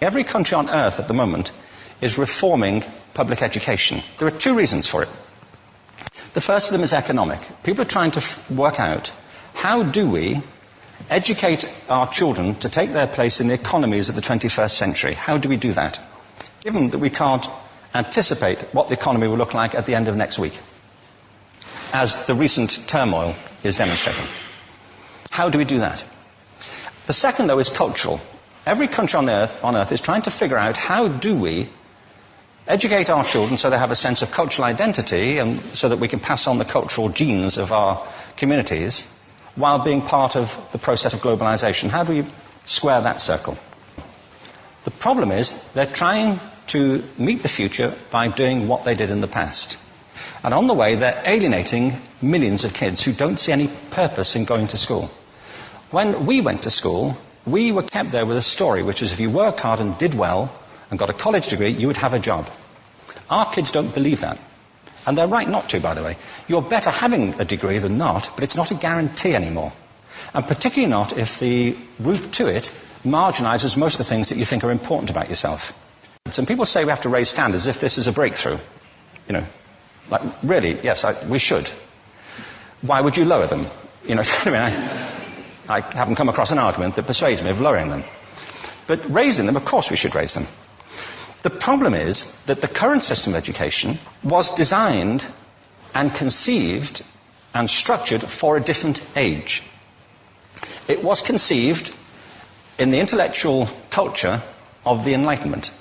Every country on earth at the moment is reforming public education. There are two reasons for it. The first of them is economic. People are trying to work out, how do we educate our children to take their place in the economies of the 21st century? How do we do that? Given that we can't anticipate what the economy will look like at the end of next week, as the recent turmoil is demonstrating. How do we do that? The second, though, is cultural. Every country on earth is trying to figure out, how do we educate our children so they have a sense of cultural identity and so that we can pass on the cultural genes of our communities while being part of the process of globalization. How do we square that circle? The problem is they're trying to meet the future by doing what they did in the past. And on the way, they're alienating millions of kids who don't see any purpose in going to school. When we went to school, we were kept there with a story, which was if you worked hard and did well and got a college degree, you would have a job. Our kids don't believe that. And they're right not to, by the way. You're better having a degree than not, but it's not a guarantee anymore. And particularly not if the route to it marginalizes most of the things that you think are important about yourself. Some people say we have to raise standards as if this is a breakthrough. You know, like, really, yes, we should. Why would you lower them? You know, I mean, I haven't come across an argument that persuades me of lowering them. But raising them, of course we should raise them. The problem is that the current system of education was designed and conceived and structured for a different age. It was conceived in the intellectual culture of the Enlightenment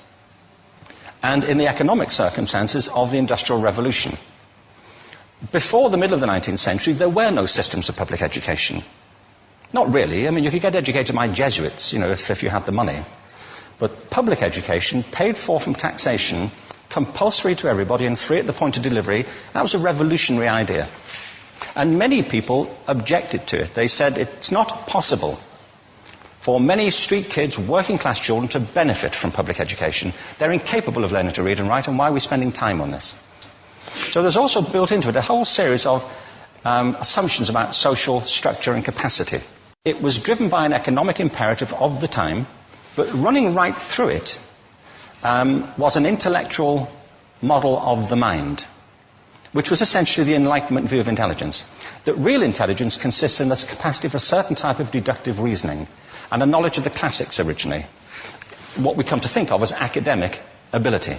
and in the economic circumstances of the Industrial Revolution. Before the middle of the 19th century, there were no systems of public education. Not really. I mean, you could get educated by Jesuits, you know, if you had the money. But public education, paid for from taxation, compulsory to everybody and free at the point of delivery, that was a revolutionary idea. And many people objected to it. They said it's not possible for many street kids, working class children, to benefit from public education. They're incapable of learning to read and write, and why are we spending time on this? So there's also built into it a whole series of assumptions about social structure and capacity. It was driven by an economic imperative of the time, but running right through it was an intellectual model of the mind, which was essentially the Enlightenment view of intelligence. That real intelligence consists in the capacity for a certain type of deductive reasoning and a knowledge of the classics originally, what we come to think of as academic ability.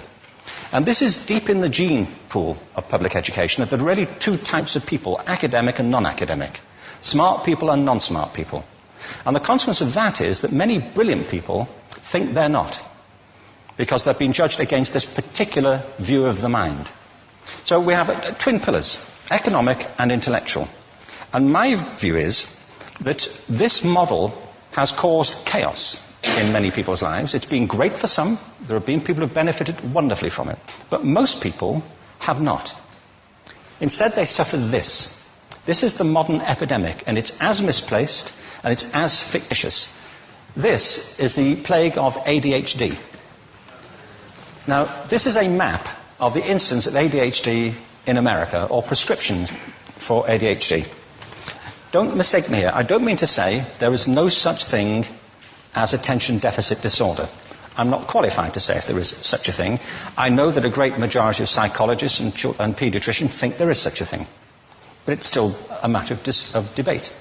And this is deep in the gene pool of public education, that there are really two types of people, academic and non-academic, smart people and non-smart people. And the consequence of that is that many brilliant people think they're not, because they've been judged against this particular view of the mind. So we have twin pillars, economic and intellectual. And my view is that this model has caused chaos in many people's lives. It's been great for some. There have been people who have benefited wonderfully from it. But most people have not. Instead, they suffer this. This is the modern epidemic, and it's as misplaced and it's as fictitious. This is the plague of ADHD. Now, this is a map of the incidence of ADHD in America, or prescriptions for ADHD. Don't mistake me here. I don't mean to say there is no such thing as attention deficit disorder. I'm not qualified to say if there is such a thing. I know that a great majority of psychologists and paediatricians think there is such a thing. But it's still a matter of debate.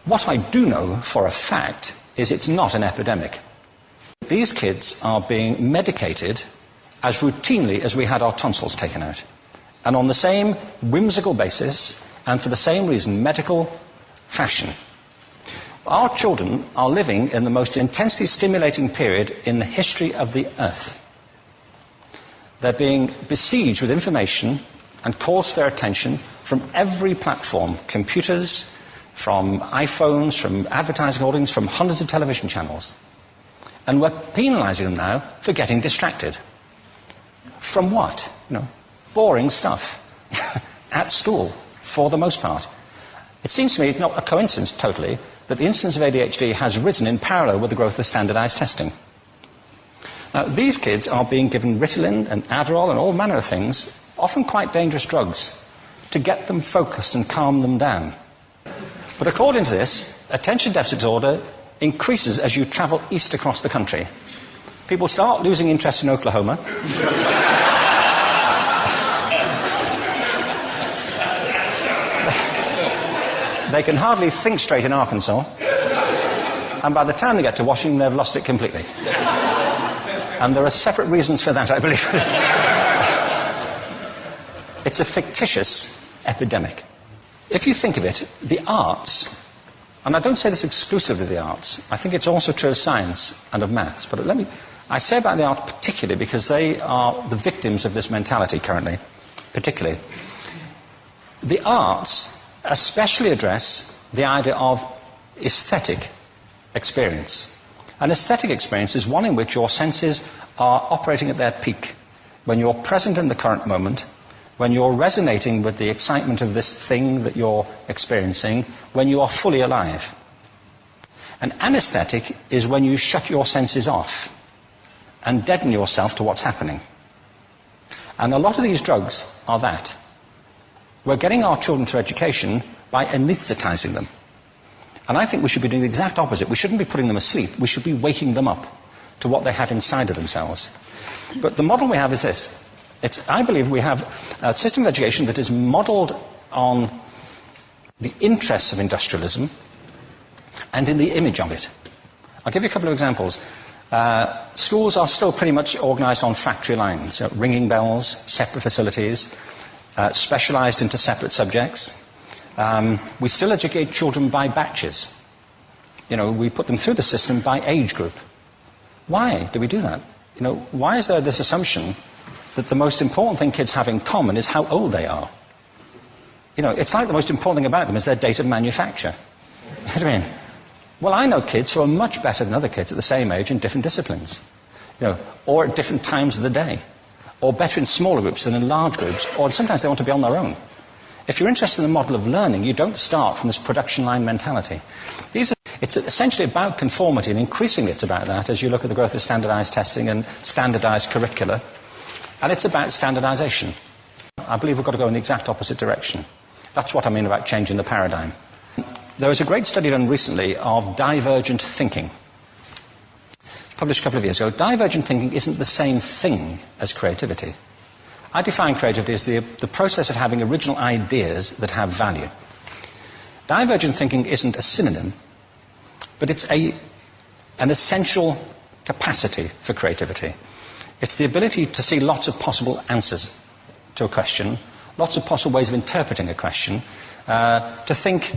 What I do know for a fact is it's not an epidemic. These kids are being medicated as routinely as we had our tonsils taken out. And on the same whimsical basis, and for the same reason, medical fashion. Our children are living in the most intensely stimulating period in the history of the earth. They're being besieged with information and calls for their attention from every platform, computers, from iPhones, from advertising holdings, from hundreds of television channels. And we're penalizing them now for getting distracted. From what? You know, boring stuff. At school, for the most part. It seems to me not a coincidence, totally, that the incidence of ADHD has risen in parallel with the growth of standardized testing. Now, these kids are being given Ritalin and Adderall and all manner of things, often quite dangerous drugs, to get them focused and calm them down. But according to this, attention deficit disorder increases as you travel east across the country. People start losing interest in Oklahoma. They can hardly think straight in Arkansas. And by the time they get to Washington, they've lost it completely. And there are separate reasons for that, I believe. It's a fictitious epidemic. If you think of it, the arts, and I don't say this exclusively of the arts, I think it's also true of science and of maths, but I say about the art particularly because they are the victims of this mentality currently, particularly. The arts especially address the idea of aesthetic experience. An aesthetic experience is one in which your senses are operating at their peak, when you're present in the current moment, when you're resonating with the excitement of this thing that you're experiencing, when you are fully alive. An anesthetic is when you shut your senses off and deaden yourself to what's happening. And a lot of these drugs are that. We're getting our children through education by anesthetizing them. And I think we should be doing the exact opposite. We shouldn't be putting them asleep. We should be waking them up to what they have inside of themselves. But the model we have is this. I believe we have a system of education that is modeled on the interests of industrialism and in the image of it. I'll give you a couple of examples. Schools are still pretty much organized on factory lines, ringing bells, separate facilities, specialized into separate subjects. We still educate children by batches. We put them through the system by age group. Why do we do that? Why is there this assumption that the most important thing kids have in common is how old they are? It's like the most important thing about them is their date of manufacture. What do you mean? Well, I know kids who are much better than other kids at the same age in different disciplines, or at different times of the day, or better in smaller groups than in large groups, or sometimes they want to be on their own. If you're interested in the model of learning, you don't start from this production line mentality. It's essentially about conformity, and increasingly it's about that as you look at the growth of standardized testing and standardized curricula. And it's about standardization. I believe we've got to go in the exact opposite direction. That's what I mean about changing the paradigm. There was a great study done recently of divergent thinking. Published a couple of years ago. Divergent thinking isn't the same thing as creativity. I define creativity as the process of having original ideas that have value. Divergent thinking isn't a synonym, but it's an essential capacity for creativity. It's the ability to see lots of possible answers to a question, lots of possible ways of interpreting a question, to think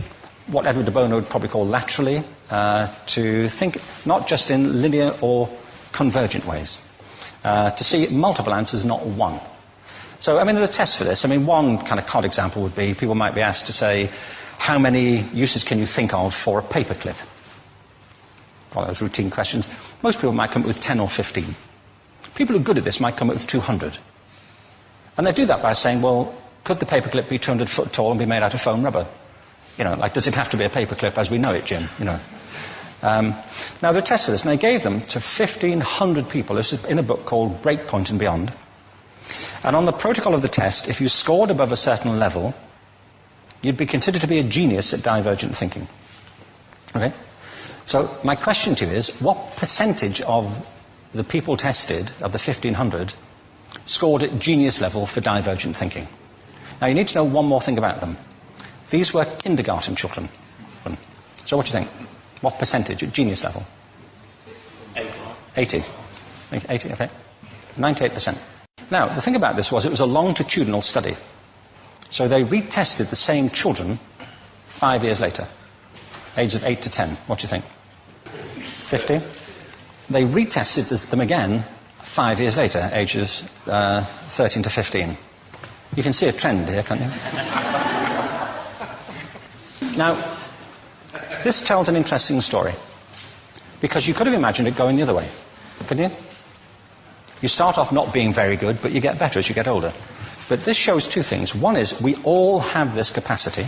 what Edward de Bono would probably call laterally, to think not just in linear or convergent ways, to see multiple answers, not one. So, there are tests for this. One kind of cod example would be, people might be asked to say, how many uses can you think of for a paperclip? One of those routine questions. Most people might come up with 10 or 15. People who are good at this might come up with 200. And they do that by saying, well, could the paperclip be 200 foot tall and be made out of foam rubber? Does it have to be a paperclip as we know it, Jim? Now, there are tests for this, and they gave them to 1,500 people. This is in a book called Breakpoint and Beyond. And on the protocol of the test, if you scored above a certain level, you'd be considered to be a genius at divergent thinking. Okay? So my question to you is, what percentage of the people tested, of the 1,500, scored at genius level for divergent thinking? Now, you need to know one more thing about them. These were kindergarten children. So what do you think? What percentage at genius level? 80. 80, okay. 98%. Now, the thing about this was it was a longitudinal study. So they retested the same children 5 years later, age of 8 to 10. What do you think? 50? They retested them again 5 years later, ages 13 to 15. You can see a trend here, can't you? Now, this tells an interesting story, because you could have imagined it going the other way, couldn't you? You start off not being very good, but you get better as you get older. But this shows two things. One is we all have this capacity,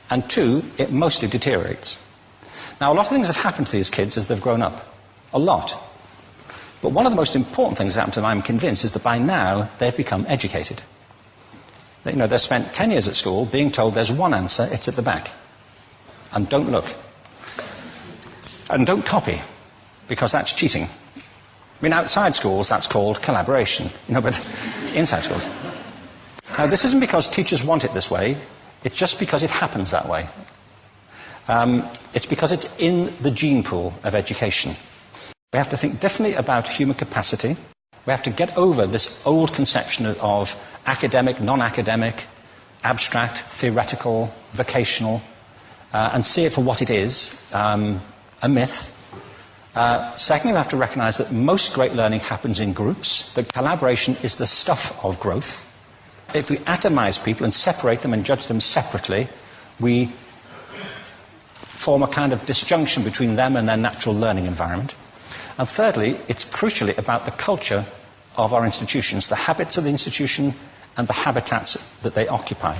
and two, it mostly deteriorates. Now, a lot of things have happened to these kids as they've grown up. A lot. But one of the most important things that happened to them, I'm convinced, is that by now they've become educated. They've spent 10 years at school being told there's one answer, it's at the back. And don't look. And don't copy, because that's cheating. I mean, outside schools, that's called collaboration, but inside schools. Now, this isn't because teachers want it this way, it's just because it happens that way. It's because it's in the gene pool of education. We have to think differently about human capacity. We have to get over this old conception of academic, non-academic, abstract, theoretical, vocational, and see it for what it is, a myth. Secondly, we have to recognize that most great learning happens in groups, that collaboration is the stuff of growth. If we atomize people and separate them and judge them separately, we form a kind of disjunction between them and their natural learning environment. And thirdly, it's crucially about the culture of our institutions, the habits of the institution and the habitats that they occupy.